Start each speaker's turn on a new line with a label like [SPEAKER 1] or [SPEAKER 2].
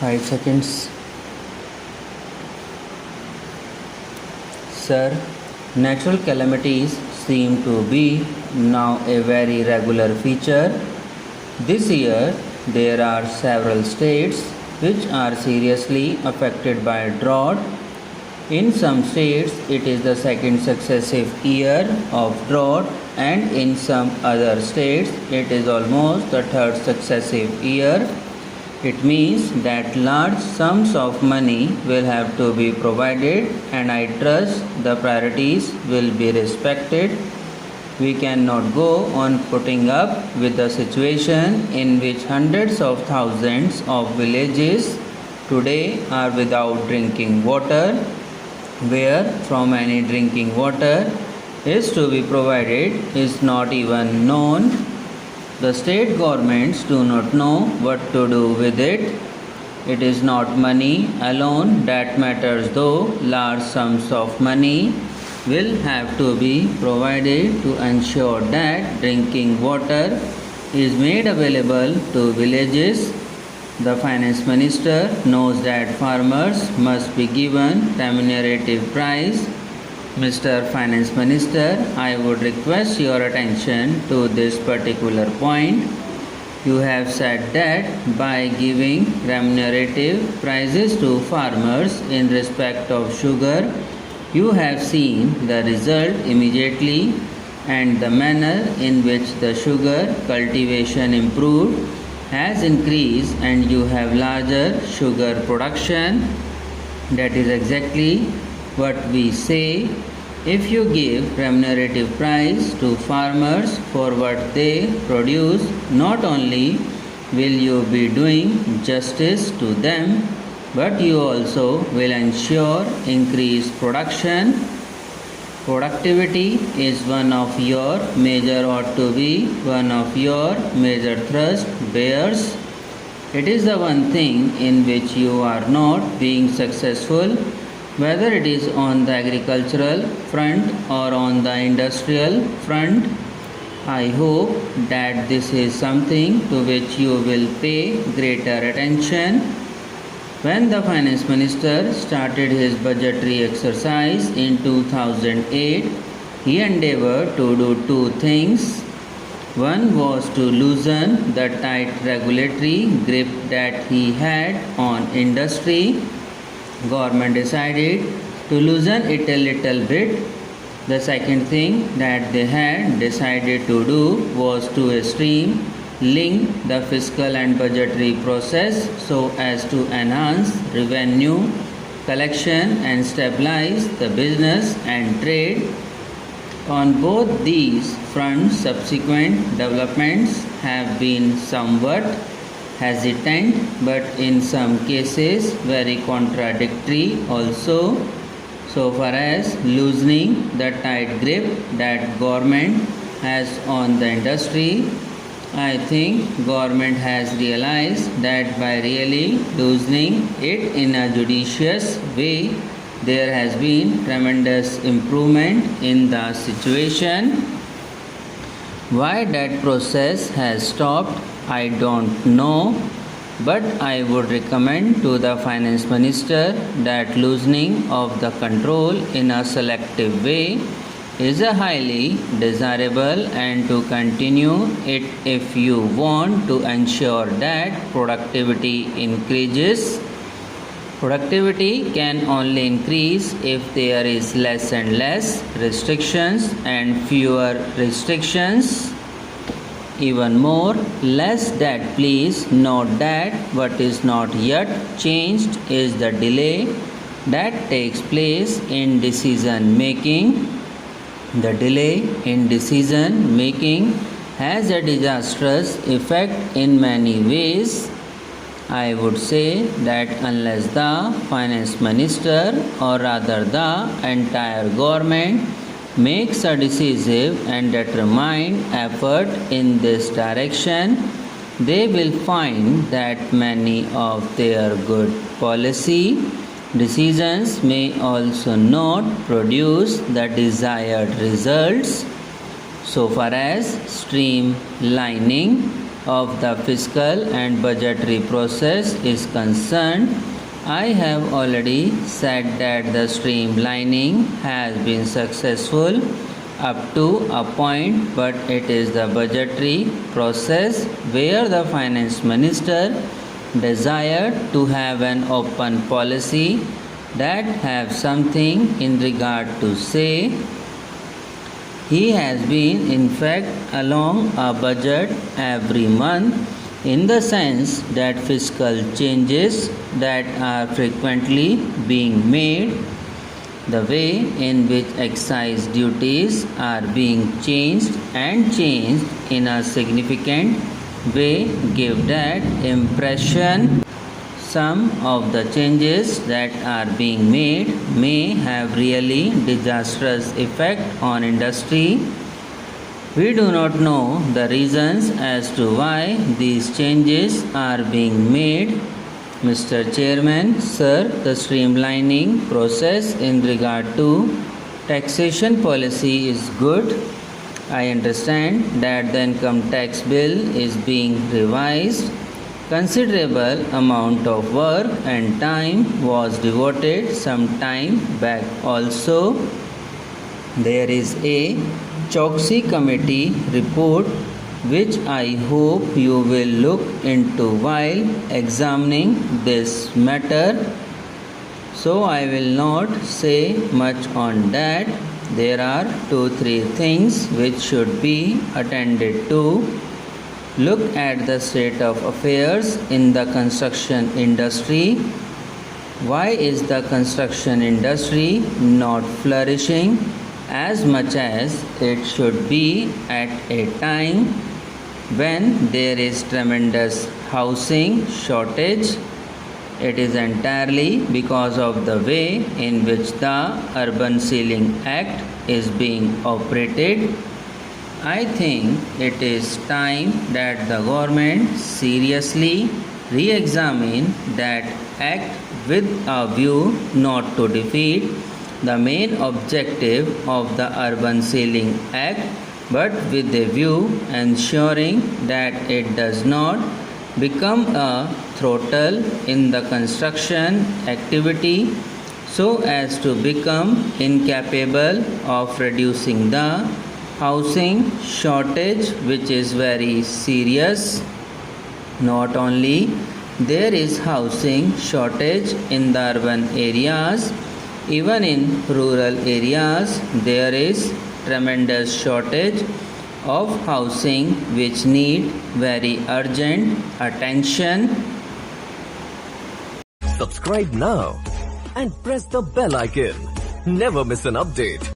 [SPEAKER 1] 5 seconds. Sir, natural calamities seem to be now a very regular feature. This year, there are several states which are seriously affected by drought. In some states, it is the second successive year of drought, and in some other states, it is almost the third successive year. It means that large sums of money will have to be provided, and I trust the priorities will be respected. We cannot go on putting up with the situation in which hundreds of thousands of villages today are without drinking water. Where from any drinking water is to be provided is not even known. The state governments do not know what to do with it. It is not money alone that matters, though large sums of money will have to be provided to ensure that drinking water is made available to villages. The finance minister knows that farmers must be given remunerative price. Mr. Finance Minister, I would request your attention to this particular point. You have said that by giving remunerative prices to farmers in respect of sugar, you have seen the result immediately, and the manner in which the sugar cultivation improved has increased, and you have larger sugar production. That is exactly what we say. If you give remunerative price to farmers for what they produce, not only will you be doing justice to them, but you also will ensure increased production. Productivity is one of your major ought to be one of your major thrust bears. It is the one thing in which you are not being successful, whether it is on the agricultural front or on the industrial front. I hope that this is something to which you will pay greater attention. When the finance minister started his budgetary exercise in 2008, he endeavored to do two things. One was to loosen the tight regulatory grip that he had on industry. Government decided to loosen it a little bit. The second thing that they had decided to do was to link the fiscal and budgetary process so as to enhance revenue collection and stabilize the business and trade. On both these fronts, subsequent developments have been somewhat hesitant, but in some cases very contradictory also. So far as loosening the tight grip that government has on the industry, I think government has realized that by really loosening it in a judicious way, there has been tremendous improvement in the situation. Why that process has stopped, I don't know, but I would recommend to the finance minister that loosening of the control in a selective way is a highly desirable, and to continue it if you want to ensure that productivity increases. Productivity can only increase if there is less and less restrictions and fewer restrictions. Even more, less that, please note that what is not yet changed is the delay that takes place in decision making. The delay in decision making has a disastrous effect in many ways. I would say that unless the finance minister, or rather the entire government, makes a decisive and determined effort in this direction, they will find that many of their good policy decisions may also not produce the desired results. So far as streamlining of the fiscal and budgetary process is concerned, I have already said that the streamlining has been successful up to a point, but it is the budgetary process where the finance minister desired to have an open policy that have something in regard to say. He has been in fact along a budget every month, in the sense that fiscal changes that are frequently being made, the way in which excise duties are being changed in a significant way give that impression. Some of the changes that are being made may have really disastrous effect on industry. We do not know the reasons as to why these changes are being made. Mr. Chairman, sir, the streamlining process in regard to taxation policy is good. I understand that the income tax bill is being revised. Considerable amount of work and time was devoted some time back also. There is a Choksi committee report which I hope you will look into while examining this matter. So I will not say much on that. There are 2-3 things which should be attended to. Look at the state of affairs in the construction industry. Why is the construction industry not flourishing as much as it should be at a time when there is tremendous housing shortage? It is entirely because of the way in which the Urban Ceiling Act is being operated. I think it is time that the government seriously re-examine that act with a view not to defeat the main objective of the Urban Ceiling Act, but with a view ensuring that it does not become a throttle in the construction activity so as to become incapable of reducing the housing shortage, which is very serious. Not only there is housing shortage in the urban areas, even in rural areas there is tremendous shortage of housing which need very urgent attention.
[SPEAKER 2] Subscribe now and press the bell icon. Never miss an update.